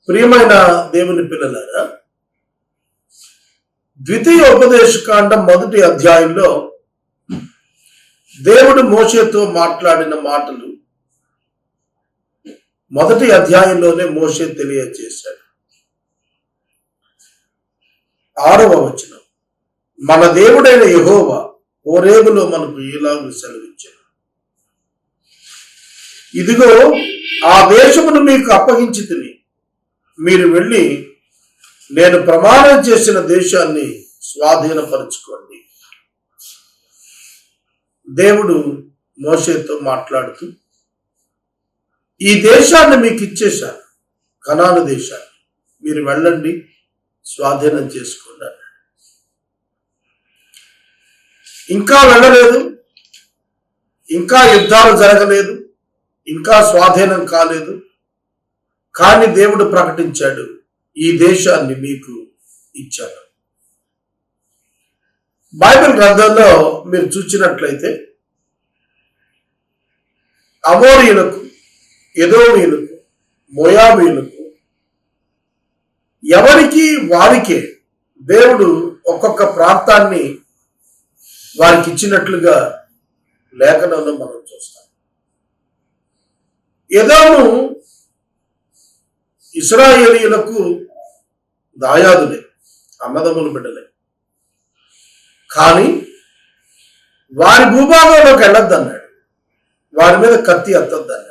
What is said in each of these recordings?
ప్రియమైన దేవుని పిల్లలారా, ద్వితీయోపదేశకాండం 1వ అధ్యాయంలో దేవుడు మోషేతో మాట్లాడిన మాటలు 1వ అధ్యాయంలోనే మోషే తెలియజేశాడు. 6వ వచనం, మన దేవుడైన యెహోవా హోరేబులో మనకు ఇలాగ సెలవిచ్చాడు, ఇదిగో ఆ దేశమును మీకు అప్పగించితిని, మీరు వెళ్ళి నేను ప్రమాణం చేసిన దేశాన్ని స్వాధీనపరచుకోండి. దేవుడు మోషేతో మాట్లాడుతూ ఈ దేశాన్ని మీకు ఇచ్చేశాను, కనాను దేశాన్ని, మీరు వెళ్ళండి స్వాధీనం చేసుకోండి. ఇంకా వెళ్ళలేదు, ఇంకా యుద్ధాలు జరగలేదు, ఇంకా స్వాధీనం కాలేదు. కానీ దేవుడు ప్రకటించాడు, ఈ దేశాన్ని మీకు ఇచ్చాడు. బైబిల్ గ్రంథంలో మీరు చూసినట్లయితే అమోరీయులకు, ఎదోమీయులకు, మోయాబీయులకు ఎవరికి వారికే దేవుడు ఒక్కొక్క ప్రాంతాన్ని వారికి ఇచ్చినట్లుగా లేఖనంలో మనం చూస్తాం. ఎదోము ఇశ్రాయేలీయులకు దాయాదులే, అన్నదమ్ముల బిడ్డలే. కానీ వారి భూభాగంలోకి వెళ్ళొద్దన్నాడు, వారి మీద కత్తి ఎత్తొద్దన్నాడు.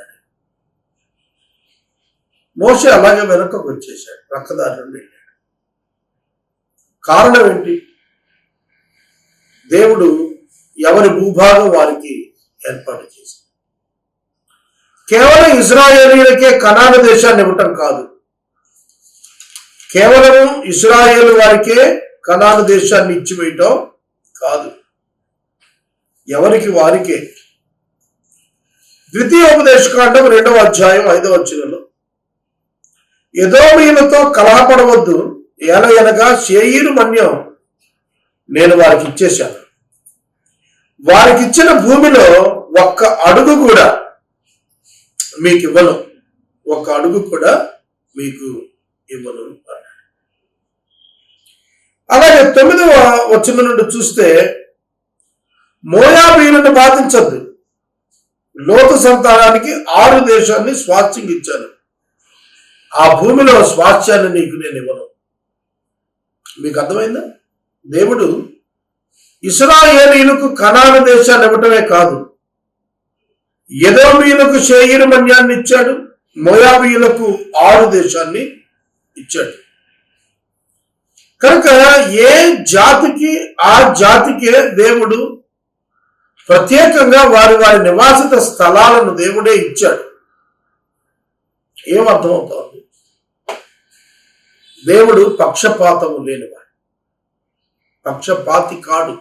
మోషే అలాగే వెనుకకు వచ్చేశాడు, ప్రక్కదారి నుండి వెళ్ళాడు. కారణం ఏంటి? దేవుడు ఎవరి భూభాగం వారికి ఏర్పాటు చేశాడు. కేవలం ఇశ్రాయేలీయులకే కనాను దేశాన్ని ఇవ్వటం కాదు, కేవలం ఇశ్రాయేలు వారికే కనాను దేశాన్ని ఇచ్చివేయటం కాదు, ఎవరికి వారికే. ద్వితీయోపదేశకాండం 2వ అధ్యాయం 5వ వచనంలో, ఎదోమీయులతో కలహపడవద్దు, ఏలయనగా శేయీరు మన్యం నేను వారికి ఇచ్చేశాను, వారికి ఇచ్చిన భూమిలో ఒక్క అడుగు కూడా మీకు ఇవ్వను, ఒక్క అడుగు కూడా మీకు ఇవ్వను అన్నాడు. అలాగే 9వ వచనం నుండి చూస్తే, మోయాబీయులను బాధించద్దు, లోతు సంతానానికి 6 దేశాన్ని స్వాస్థ్యంగా ఇచ్చాను, ఆ భూమిలో స్వాస్థ్యాన్ని నీకు నేను ఇవ్వను. మీకు అర్థమైందా? దేవుడు ఇశ్రాయేలీయులకు కనాను దేశాన్ని ఇవ్వటమే కాదు, ఎదోమీయులకు శేయీరు మన్యాన్ని ఇచ్చాడు, మోయాబీయులకు 6 దేశాన్ని ఇచ్చాడు. కనుక ఏ జాతికి ఆ జాతికే దేవుడు ప్రత్యేకంగా వారి వారి నివాసిత స్థలాలను దేవుడే ఇచ్చాడు. ఏమర్థమవుతోంది? దేవుడు పక్షపాతము లేనివాడు, పక్షపాతి కాడు,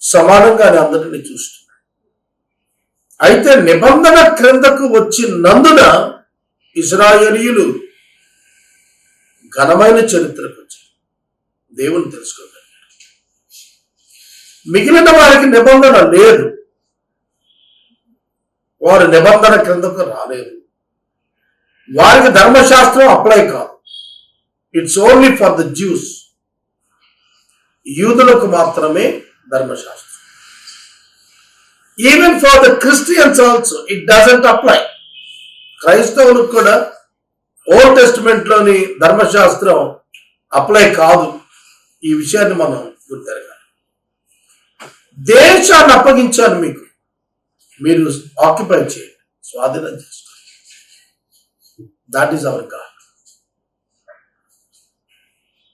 సమానంగానే అందరినీ చూస్తున్నాడు. అయితే నిబంధన క్రిందకు వచ్చినందున ఇశ్రాయేలీయులు ఘనమైన చరిత్రకు వచ్చారు, దేవుని తెలుసుకోగలిగారు. మిగిలిన వారికి నిబంధన లేదు, వారు నిబంధన క్రిందకు రాలేదు, వారికి ధర్మశాస్త్రం అప్లై కాదు. It's only for the juice, యూదులకు మాత్రమే ధర్మశాస్త్రం. Even for the Christians also it doesn't apply. క్రైస్తవులకు కూడా ఓల్డ్ టెస్టిమెంట్ లోని ధర్మశాస్త్రం అప్లై కాదు. ఈ విషయాన్ని మనం గుర్తెరగాలి. దేశాన్ని అప్పగించాను మీకు, మీరు ఆక్యుపై చేయండి, స్వాధీనం చేసుకోండి. That is our God.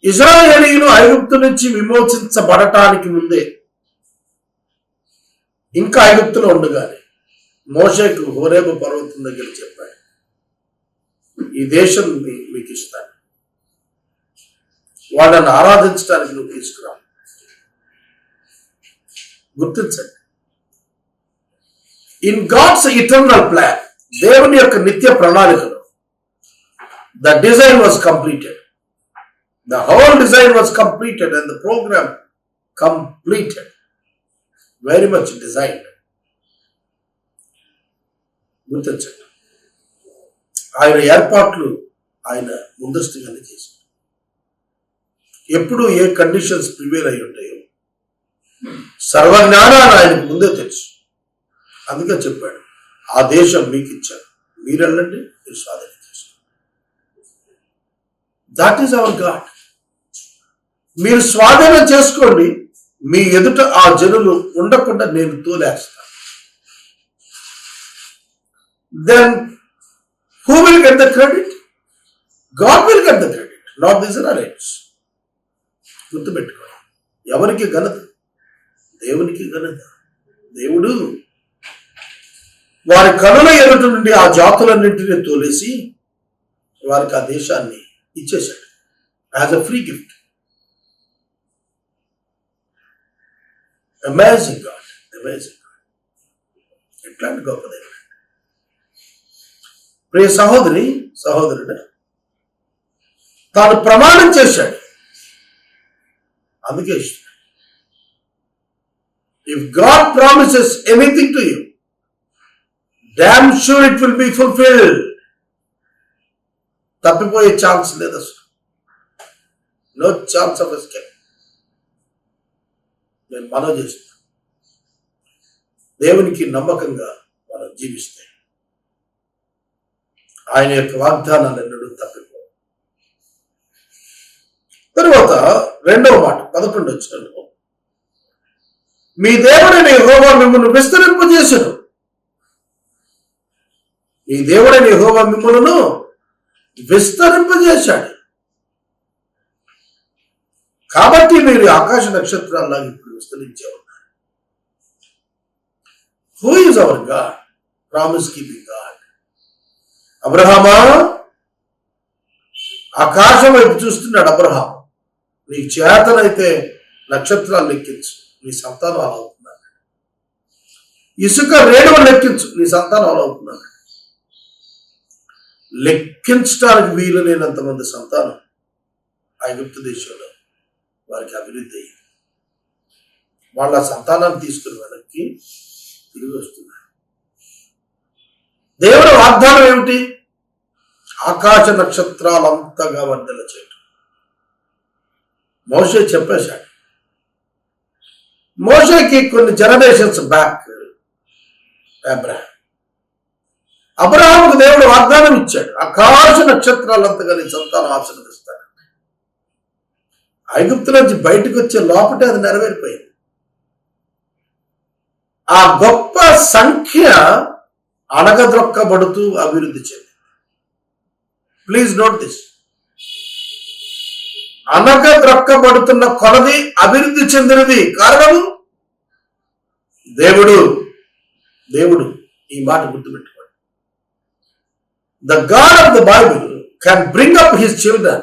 ఇశ్రాయేలీయులు ఐగుప్తు నుంచి విమోచించబడటానికి ముందే, ఇంకా ఐగుప్తులో ఉండగానే మోషేకు హోరేబు పర్వతం దగ్గర చెప్పాడు, ఈ దేశం మీకు ఇస్తాను, వాళ్ళని ఆరాధించడానికి నువ్వు తీసుకురా. గుర్తించండి, ఇన్ గాడ్స్ ఇటర్నల్ ప్లాన్, దేవుని యొక్క నిత్య ప్రణాళికలో the design was completed. The whole design was completed and the program completed. Very much designed. గుర్తించండి. ఆయన ఏర్పాట్లు ఆయన ముందస్తుగానే చేశాడు. ఎప్పుడు ఏ కండిషన్స్ ప్రివేర్ అయి ఉంటాయో సర్వజ్ఞానాన్ని ఆయనకు ముందే తెలుసు. అందుకే చెప్పాడు, ఆ దేశం మీకు ఇచ్చాడు, మీరు వెళ్ళండి, మీరు స్వాధీనం చేసుకోండి. That is our God. మీరు స్వాధీనం చేసుకోండి, మీ ఎదుట ఆ జనులు ఉండకుండా నేను తోలేస్తాను. Then who will get the credit? God will get the credit, not the Israelites. గుర్తుపెట్టుకోండి, ఎవరికి ఘనత? దేవునికి ఘనత. దేవుడు వారి కనుల ఎదుట నుండి ఆ జాతులన్నింటినీ తోలేసి వారికి ఆ దేశాన్ని ఇచ్చేశాడు as a free gift. Amazing God, amazing God. ఎట్లాంటి గొప్ప దేవుడు. ప్రియ సహోదరి, సహోదరుడు, తాను ప్రమాణం చేశాడు. అందుకే ఇష్టం. If God promises anything to you, damn sure it will be fulfilled. తప్పిపోయే ఛాన్స్ లేదు అసలు. No chance of escape. నేను మనవి చేస్తున్నా, దేవునికి నమ్మకంగా మనం జీవిస్తే ఆయన యొక్క వాగ్దానాలు ఎన్నడూ తప్పిపో. తరువాత 2వ మాట 11 వచనంలో, మీ దేవుడైన యెహోవా మిమ్మల్ని విస్తరింపజేసెను. మీ దేవుడైన యెహోవా మిమ్మల్ని విస్తరింపజేశాడు. కాబట్టి మీరు ఆకాశ నక్షత్రాల్లాగా ఇప్పుడు విస్తరించే ఉన్నారు. Who is our God? Promise keeping God. అబ్రహామా, ఆకాశం వైపు చూస్తున్నాడు అబ్రహాం. నీకు చేతనైతే నక్షత్రాలు లెక్కించు, నీ సంతానం అలా అవుతున్నాడు. ఇసుక రేణువులు లెక్కించు, నీ సంతానం అలా అవుతున్నాడు. లెక్కించడానికి వీలు లేనంతమంది సంతానం ఐగుప్తు దేశంలో వారికి అభివృద్ధి అయ్యింది. వాళ్ళ సంతానాన్ని తీసుకుని వెనక్కి తిరిగి వస్తున్నారు. దేవుడి వాగ్దానం ఏమిటి? ఆకాశ నక్షత్రాలంతగా వర్ధల చేయటం. మోషే చెప్పేశాడు. మోషేకి కొన్ని జనరేషన్స్ బ్యాక్ అబ్రహాముకు దేవుడు వాగ్దానం ఇచ్చాడు, ఆకాశ నక్షత్రాలంతగా నీ సంతానం ఆశీర్వదిస్తాడు. ఐగుప్తు నుంచి బయటకు వచ్చే లోపటే అది నెరవేరిపోయింది. ఆ గొప్ప సంఖ్య అణగద్రొక్కబడుతూ అభివృద్ధి చెందింది. Please note this. అణగద్రొక్కబడుతున్న కొలది అభివృద్ధి చెందినది. కారణము దేవుడు. దేవుడు ఈ మాట గుర్తుపెట్టుకోండి. The God of the Bible can bring up his children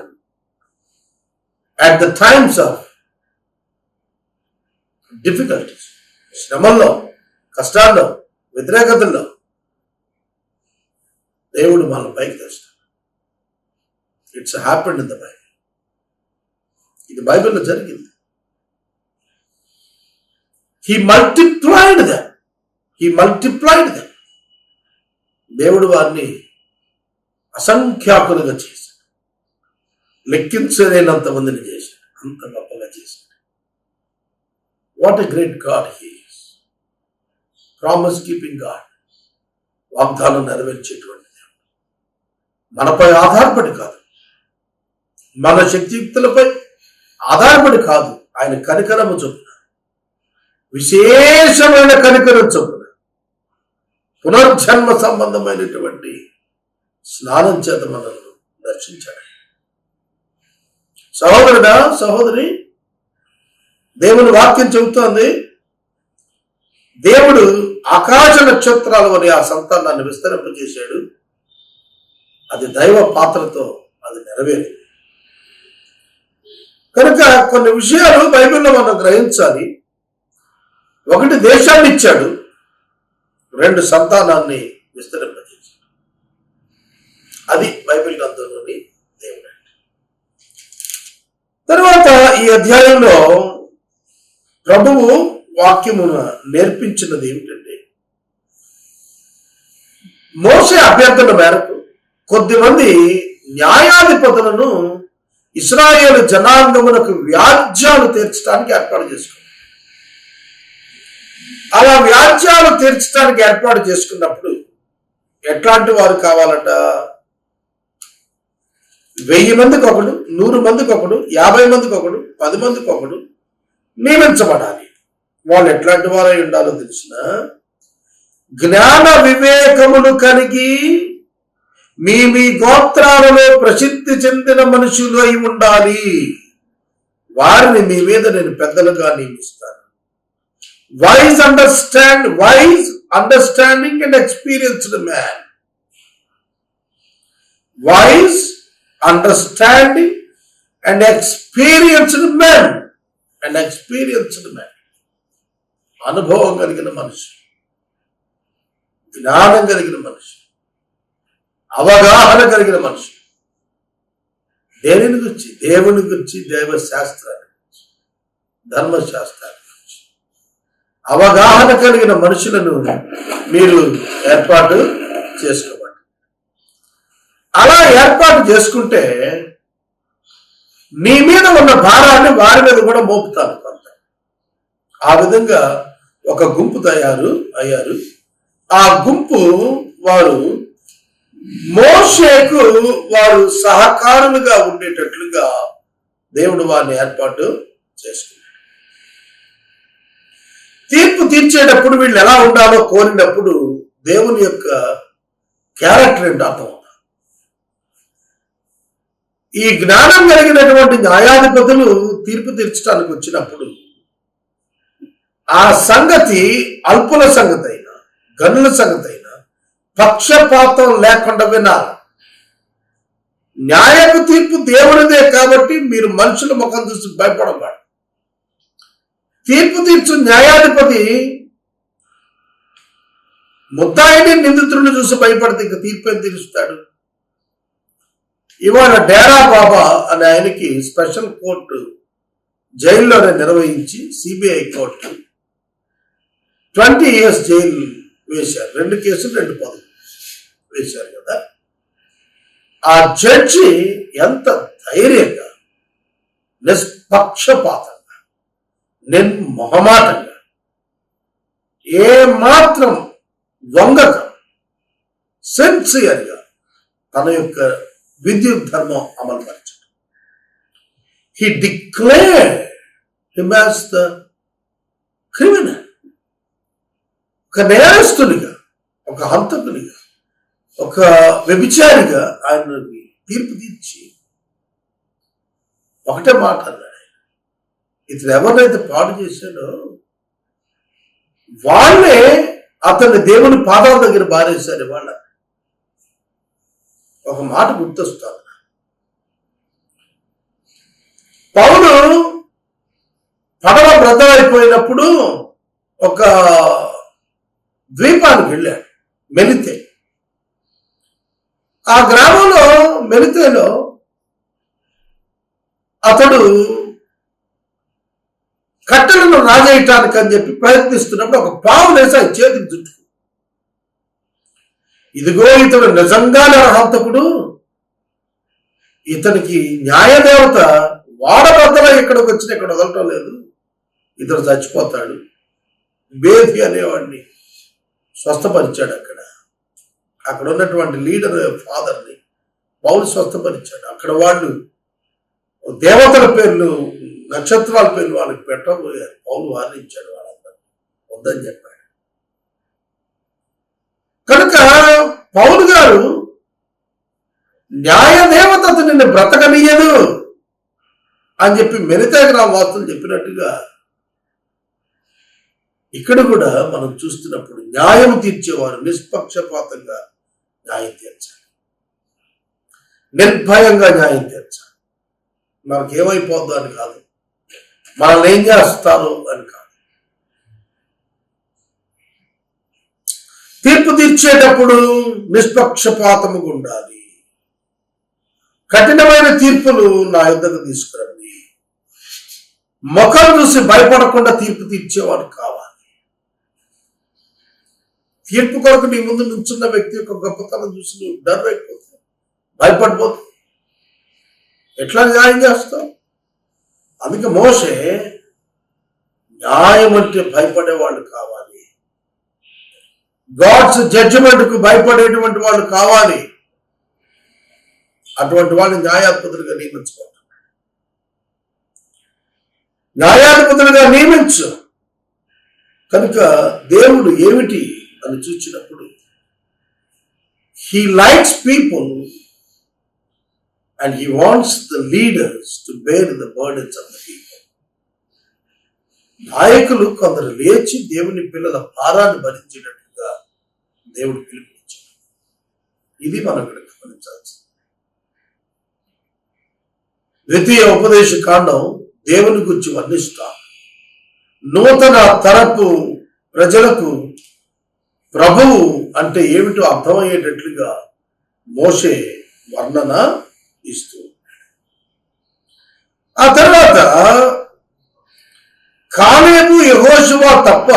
at the times of difficulties. శ్రమల్లో, కష్టాల్లో, వ్యతిరేకతల్లో దేవుడు మనం పైకి తెస్తాడు. It's happened in the Bible. ఇది బైబిల్లో జరిగింది. He multiplied them. He multiplied them. దేవుడు వారిని అసంఖ్యాకులుగా చేశాడు. లెక్కించలేనంత మందిని చేశాడు. అంత గొప్పగా చేశాడు. What a great God he is. Promise keeping God. వాగ్దానం నెరవేర్చేటువంటి దేవుడు. మనపై ఆధారపడి కాదు, మన శక్తియుక్తులపై ఆధారపడి కాదు, ఆయన కనికరము చొప్పున, విశేషమైన కనికరం చొప్పున, పునర్జన్మ సంబంధమైనటువంటి స్నానం చేత మనల్ని దర్శించాడు. సహోదరుడా, సహోదరి, దేవుని వాక్యం చెబుతోంది, దేవుడు ఆకాశ నక్షత్రాల వలె ఆ సంతానాన్ని విస్తరింపజేశాడు. అది దైవ పాత్రతో అది నెరవేరింది. కనుక కొన్ని విషయాలు బైబిల్లో మనం గ్రహించాలి. ఒకటి, దేశాన్ని ఇచ్చాడు. 2, సంతానాన్ని విస్తరింపజేశాడు. అది బైబిల్ గ్రంథంలోని దేవుడు. తర్వాత ఈ అధ్యాయంలో ప్రభువు వాక్యమును నేర్పించినది ఏమిటంటే, మోషే అభ్యర్థన మేరకు కొద్దిమంది న్యాయాధిపతులను ఇశ్రాయేలు జనాంగమునకు వ్యాజ్యాలు తీర్చడానికి ఏర్పాటు చేసుకున్నారు. అలా వ్యాజ్యాలు తీర్చడానికి ఏర్పాటు చేసుకున్నప్పుడు ఎట్లాంటి వారు కావాలట? 1000 మందికి ఒకడు, 100 మందికి ఒకడు, 50 మందికి ఒకడు, 10 మందికి ఒకడు నియమించబడాలి. వాళ్ళు ఎట్లాంటి వారై ఉండాలో తెలిసిన జ్ఞాన వివేకములు కలిగి మీ మీ గోత్రాలలో ప్రసిద్ధి చెందిన మనుషులు అయి ఉండాలి. వారిని మీ మీద నేను పెద్దలుగా నియమిస్తాను. Wise understanding and experienced man. Wise understanding and experienced man. అనుభవం కలిగిన మనిషి, జ్ఞానం కలిగిన మనిషి, అవగాహన కలిగిన మనిషి, దేనిని గురించి? దేవుని గురించి, దైవశాస్త్రాన్ని గురించి, ధర్మశాస్త్రాన్ని గురించి అవగాహన కలిగిన మనుషులను మీరు ఏర్పాటు చేసుకోవాలి. అలా ఏర్పాటు చేసుకుంటే నీ మీద ఉన్న భారాన్ని వారి మీద కూడా మోపుతాను కొంత. ఆ విధంగా ఒక గుంపు తయారు అయ్యారు. ఆ గుంపు వారు మోషేకు వారు సహకారులుగా ఉండేటట్లుగా దేవుడు వారిని ఏర్పాటు చేసుకున్నాడు. తీర్పు తీర్చేటప్పుడు వీళ్ళు ఎలా ఉండాలో కోరినప్పుడు దేవుని యొక్క క్యారెక్టర్ ఏంటో అర్థం. ఈ జ్ఞానం కలిగినటువంటి న్యాయాధిపతులు తీర్పు తీర్చడానికి వచ్చినప్పుడు ఆ సంగతి అల్పుల సంగతి అయినా, గనుల సంగతి అయినా పక్షపాతం లేకుండా వినాలి. న్యాయపు తీర్పు దేవుడిదే కాబట్టి మీరు మనుషుల ముఖం చూసి భయపడబాడు. తీర్పు తీర్చు న్యాయాధిపతి ముద్దాయిని, నిందితుడిని చూసి భయపడితే ఇంక తీర్పు ఏం తీరుస్తాడు? ఇవాళ డేరా బాబా అనే ఆయనకి స్పెషల్ కోర్టు జైల్లోనే నిర్వహించి సిబిఐ కోర్టు 20 years జైలు వేశారు. 2 కేసులు 2 పదులు వేశారు కదా. ఆ జడ్జి ఎంత ధైర్యంగా, నిష్పక్షపాతంగా, నిర్మొహమాటంగా, ఏమాత్రం వంగక సిన్సియర్గా తన యొక్క విద్యుత్ ధర్మం అమలుపరచడం. He declared him as the criminal. ఒక నేరస్తునిగా, ఒక హంతకునిగా, ఒక వ్యభిచారిగా ఆయన తీర్పు తీర్చి ఒకటే మాట అన్నాడు. ఇతను ఎవరినైతే పాడు చేశాడో వాళ్ళే అతన్ని దేవుని పాదాల దగ్గర బారేశారు. వాళ్ళ ఒక మాట గుర్తొస్తాను. పౌలు పడవ బ్రద్దలైపోయినప్పుడు ఒక ద్వీపానికి వెళ్ళాడు, మెలితే. ఆ గ్రామంలో మెలితేలో అతడు కట్టెలను రాజేయటానికి అని చెప్పి ప్రయత్నిస్తున్నప్పుడు ఒక పాము వేసి ఆ చేతికి చుట్టూ, ఇదిగో ఇతడు నిజంగానే హంతకుడు, ఇతనికి న్యాయదేవత వాడబద్దల ఇక్కడికి వచ్చిన ఇక్కడ వదలటం లేదు, ఇతడు చచ్చిపోతాడు. బేది అనేవాడిని స్వస్థపరిచాడు. అక్కడ ఉన్నటువంటి లీడర్ ఫాదర్ని పౌలు స్వస్థపరిచాడు. అక్కడ వాళ్ళు దేవతల పేర్లు, నక్షత్రాల పేర్లు వాళ్ళకి పెట్టబోయారు. పౌలు వారించాడు, వాళ్ళందరూ వద్దని చెప్పాడు. కనుక పౌలు గారు న్యాయదేవత నిన్ను బ్రతకనీయదు అని చెప్పి మెరితేగ్రామ వాస్తులు చెప్పినట్టుగా ఇక్కడ కూడా మనం చూస్తున్నప్పుడు న్యాయం తీర్చేవారు నిష్పక్షపాతంగా న్యాయం తీర్చాలి, నిర్భయంగా న్యాయం తీర్చాలి. మనకేమైపోద్దు అని కాదు, మనల్ని ఏం చేస్తారు అని కాదు. తీర్పు తీర్చేటప్పుడు నిష్పక్షపాతముగా ఉండాలి. కఠినమైన తీర్పులు నా యుద్ధకు తీసుకురండి. ముఖం చూసి భయపడకుండా తీర్పు తీర్చేవాడు కావాలి. తీర్పు కొరకు నీ ముందు నుంచున్న వ్యక్తి యొక్క గొప్పతనం చూసి నువ్వు డర్రైపోతావు. భయపడిపోతుంది. ఎట్లా న్యాయం చేస్తాం? అందుకే మోషే న్యాయం అంటే భయపడేవాళ్ళు కావాలి, గాడ్స్ జడ్జిమెంట్ కు భయపడేటువంటి వాళ్ళు కావాలి. అటువంటి వాళ్ళని న్యాయాధిపతులుగా నియమించుకోవాలి. న్యాయాధిపతులుగా నియమించు. కనుక దేవుడు ఏమిటి అని చూసినప్పుడు, he likes people and he wants the leaders to bear the burdens of the people. నాయకులు కొందరు లేచి దేవుని పిల్లల భారాన్ని భరించేటట్టుగా దేవుడు పిలుపునిచ్చాడు. ఇది మనం ఇక్కడ గమనించాల్సింది. ద్వితీయ ఉపదేశ కాండం దేవుని గురించి వర్ణిస్తా, నూతన తరపు ప్రజలకు ప్రభువు అంటే ఏమిటో అర్థమయ్యేటట్లుగా మోషే వర్ణన ఇస్తూ, ఆ తర్వాత కాలేబు యెహోషువ తప్ప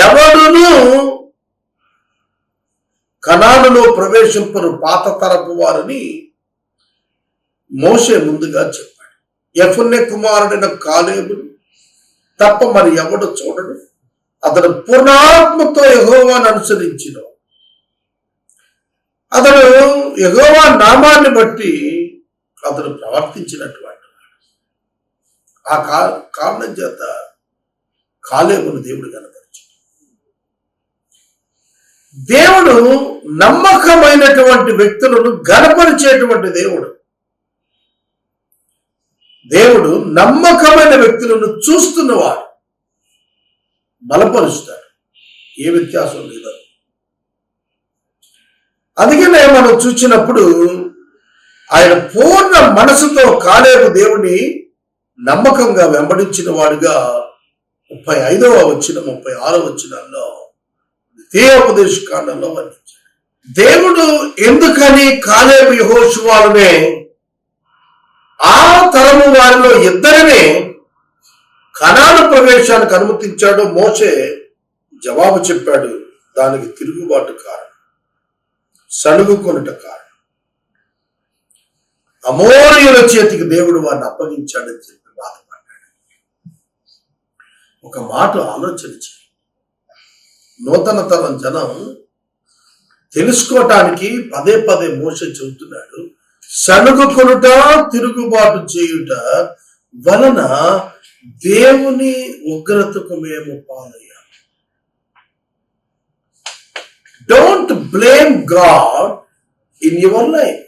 ఎవడును కనానులో ప్రవేశింపరు పాత తరపు వారిని మోషే ముందుగా చెప్పాడు. యెఫున్నె కుమారుడైన కాలేబు తప్ప మరి ఎవడు చూడడు. అతడు పూర్ణాత్మతో యెహోవాను అనుసరించిన, అతడు యెహోవా నామాన్ని బట్టి అతడు ప్రవర్తించినటువంటి ఆ కారణం చేత కాలేబును దేవుడు కనపరిచాడు. దేవుడు నమ్మకమైనటువంటి వ్యక్తులను గనపరిచేటువంటి దేవుడు. దేవుడు నమ్మకమైన వ్యక్తులను చూస్తున్నవాడు, బలపరుస్తాడు. ఏ వ్యత్యాసం లేదు. అందుకనే మనం చూసినప్పుడు ఆయన పూర్ణ మనసుతో కాలేబు దేవుని నమ్మకంగా వెంబడించిన వాడుగా 35వ వచనం 36వ వచనాల్లో ద్వితీయోపదేశ కాండంలో వర్ణించాడు. దేవుడు ఎందుకని కాలేబు యెహోషువలనే ఆ తరము వారిలో ఇద్దరినే కనాను ప్రవేశానికి అనుమతించాడు? మోషే జవాబు చెప్పాడు. దానికి తిరుగుబాటు కారణం, సణుగుకొనుట కారణం. అమోరీయుల చేతికి దేవుడు వారిని అప్పగించాడని చెప్పి బాధపడ్డాడు. ఒక మాట ఆలోచన చేయి. నూతన తరం జనం తెలుసుకోవటానికి పదే పదే మోషే చెబుతున్నాడు, సణుగుకొనుట తిరుగుబాటు చేయుట వలన దేవుని ఉగ్రతకు మేము పాలయ్యాం. Don't blame God in your life.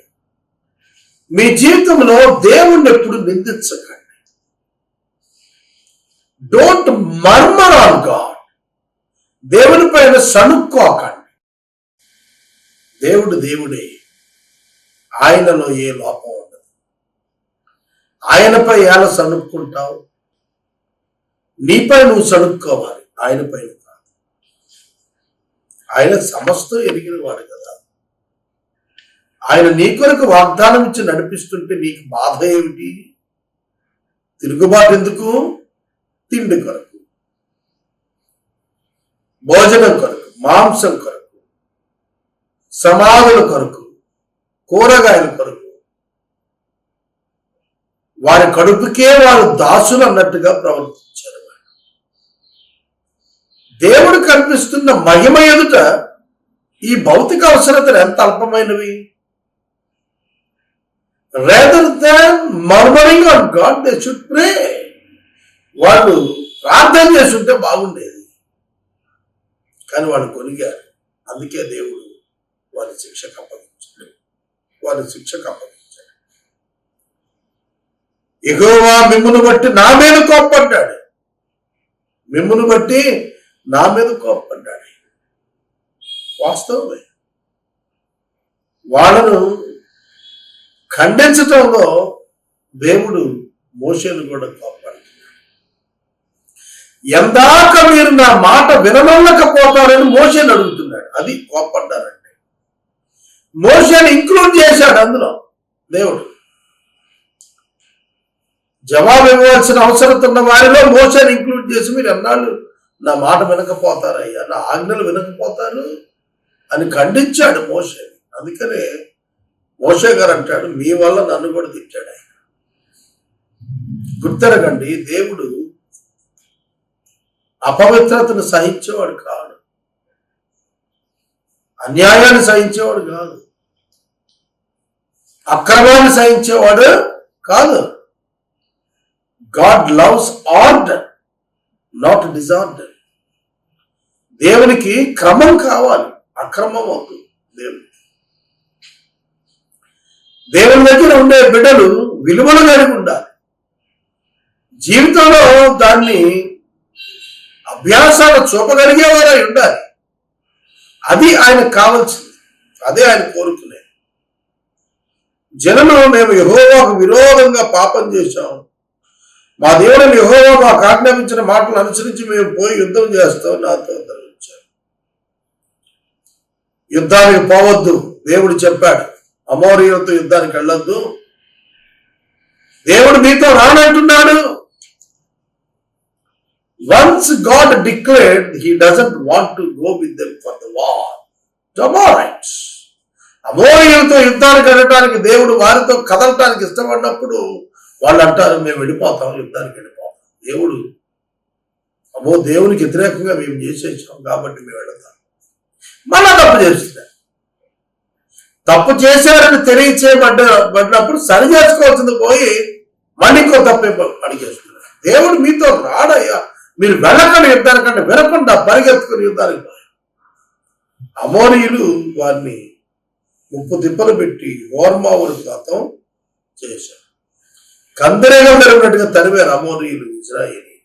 మీ జీవితంలో దేవుణ్ణి ఎప్పుడు నిందించకండి. Don't murmur on God. దేవుని పైన సణుక్కోకండి. దేవుడు దేవుడే, ఆయనలో ఏ లోపం ఉండదు. ఆయనపై ఎలా సణుక్కుంటావు? నీపై నువ్వు సణుక్కోవాలి, ఆయనపై కాదు. ఆయన సమస్తం ఎరిగిన వాడు కదా. ఆయన నీ కొరకు వాగ్దానం ఇచ్చి నడిపిస్తుంటే నీకు బాధ ఏమిటి? తిరుగుబాటు ఎందుకు? తిండి కొరకు, భోజనం కొరకు, మాంసం కొరకు, సమాధుల కొరకు, కూరగాయల కొరకు, వారి కడుపుకే వారు దాసులు అన్నట్టుగా ప్రవర్తించారు. దేవుడు కనిపిస్తున్న మహిమ ఎదుట ఈ భౌతిక అవసరతలు ఎంత అల్పమైనవి. rather than murmuring on God, they should pray. వాళ్ళు ప్రార్థన చేస్తుంటే బాగుండేది, కానీ వాళ్ళు కొనిగారు. అందుకే దేవుడు వారి శిక్షకు అప్పగించాడు. యెహోవా మిమ్మును బట్టి నా మీద కోప్పడ్డాడు. మిమ్మును బట్టి నా మీద కోప్పడ్డాడు. వాస్తవమే. వాళ్ళను ఖండించటంలో దేవుడు మోషేను కూడా కోప్పడుతున్నాడు. ఎందాక మీరు నా మాట వినమల్లకపోతారని మోషేను అడుగుతున్నాడు. అది కోప్పడ్డారంటే. మోషేను ఇంక్లూడ్ చేశాడు అందులో దేవుడు. జవాబు ఇవ్వాల్సిన అవసరం ఉన్న వారిలో మోషేను ఇంక్లూడ్ చేసి, మీరు ఎన్నాళ్ళు నా మాట వినకపోతారయ్యా, నా ఆజ్ఞలు వినకపోతారు అని ఖండించాడు మోషే. అందుకనే మోషే గారు అంటాడు, మీ వల్ల నన్ను కూడా తిట్టాడు ఆయన. గుర్తెరగండి, దేవుడు అపవిత్రతను సహించేవాడు కాదు, అన్యాయాన్ని సహించేవాడు కాదు, అక్రమాన్ని సహించేవాడు కాదు. God loves order, not disorder. దేవునికి క్రమం కావాలి, అక్రమం అవుతుంది. దేవుని దగ్గర ఉండే బిడ్డలు విలువలు కలిగి ఉండాలి, జీవితంలో దాన్ని అభ్యాసాలు చూపగలిగేవారై ఉండాలి. అది ఆయనకు కావాల్సింది, అదే ఆయన కోరుకునేది. జనులు మేము యెహోవాకు విరోధంగా పాపం చేశాం, మా దేవుని యెహోవా మాకు ఆజ్ఞాపించిన మాటలు అనుసరించి మేము పోయి యుద్ధం చేస్తాం నాతో ధరించారు. యుద్ధానికి పోవద్దు, దేవుడు చెప్పాడు. అమోరీయులతో యుద్ధానికి వెళ్ళొద్దు, దేవుడు మీతో రానంటున్నాడు. Once God declared he doesn't want to go with them for the war. Amorites, అమోరీయులతో యుద్ధానికి వెళ్ళటానికి దేవుడు వారితో కదలటానికి ఇష్టపడినప్పుడు వాళ్ళు అంటారు, మేము వెళ్ళిపోతాం, యుద్ధానికి వెళ్ళిపోతాం. దేవుడు దేవునికి వ్యతిరేకంగా మేము చేసేసాం కాబట్టి మేము వెళతాం. మళ్ళా తప్పు చేస్తున్నారు. తప్పు చేశారని తెలియచేయబడినప్పుడు సరి చేసుకోవాల్సింది పోయి మళ్ళీ ఇంకో తప్పే అడిగేస్తున్నారు. దేవుడు మీతో రాడయ్యా, మీరు వెళ్ళకండి యుద్ధానికంటే, వినకుండా పరిగెత్తుకుని యుద్ధానికి పోయారు. అమోరీయులు వారిని ముప్పు తిప్పలు పెట్టి హోర్మావులు శాతం చేశారు. కందిరేగం జరిగినట్టుగా తరివారు అమోరీయులు ఇజ్రాయేలీ.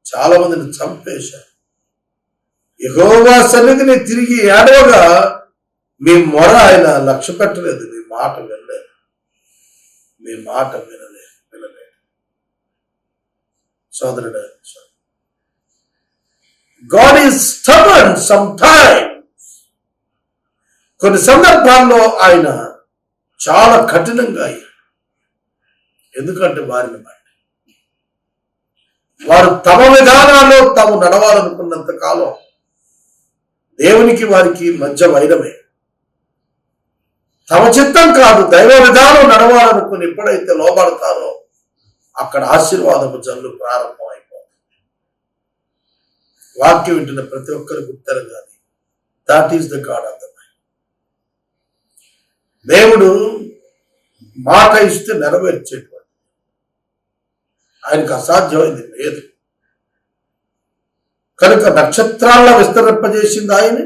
చాలా మందిని చంపేశారు. యెహోవా సన్నిధిని తిరిగి ఏడవగా మీ మొర ఆయన లక్ష్య పెట్టలేదు, మీ మాట వినలేదు, మీ మాట వినలేదు. సోదరుడు, God is stubborn some times. కొన్ని సందర్భాల్లో ఆయన చాలా కఠినంగా అయ్యారు. ఎందుకంటే వారిని బట్టి వారు తమ విధానాల్లో తాము నడవాలనుకున్నంత కాలం దేవునికి వారికి మధ్య వైరమే. తమ చిత్తం కాదు, దైవ విధానం నడవాలనుకుని ఎప్పుడైతే లోబడతారో అక్కడ ఆశీర్వాదపు జల్లు ప్రారంభం అయిపోతుంది. వాక్యం వింటున్న ప్రతి ఒక్కరు గుర్తెరగాలి, that is the God of the mind. దేవుడు మాట ఇస్తే నెరవేర్చేటువంటి, ఆయనకు అసాధ్యమైంది లేదు. కనుక నక్షత్రాల్లో విస్తరింపజేసింది ఆయనే,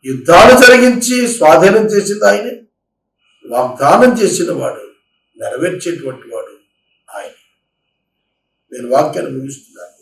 యుద్ధాలు జరిగించి స్వాధీనం చేసింది ఆయనే, వాగ్దానం చేసిన వాడు, నెరవేర్చేటువంటి వాడు ఆయన. నేను వాక్యాన్ని ముగిస్తున్నాను.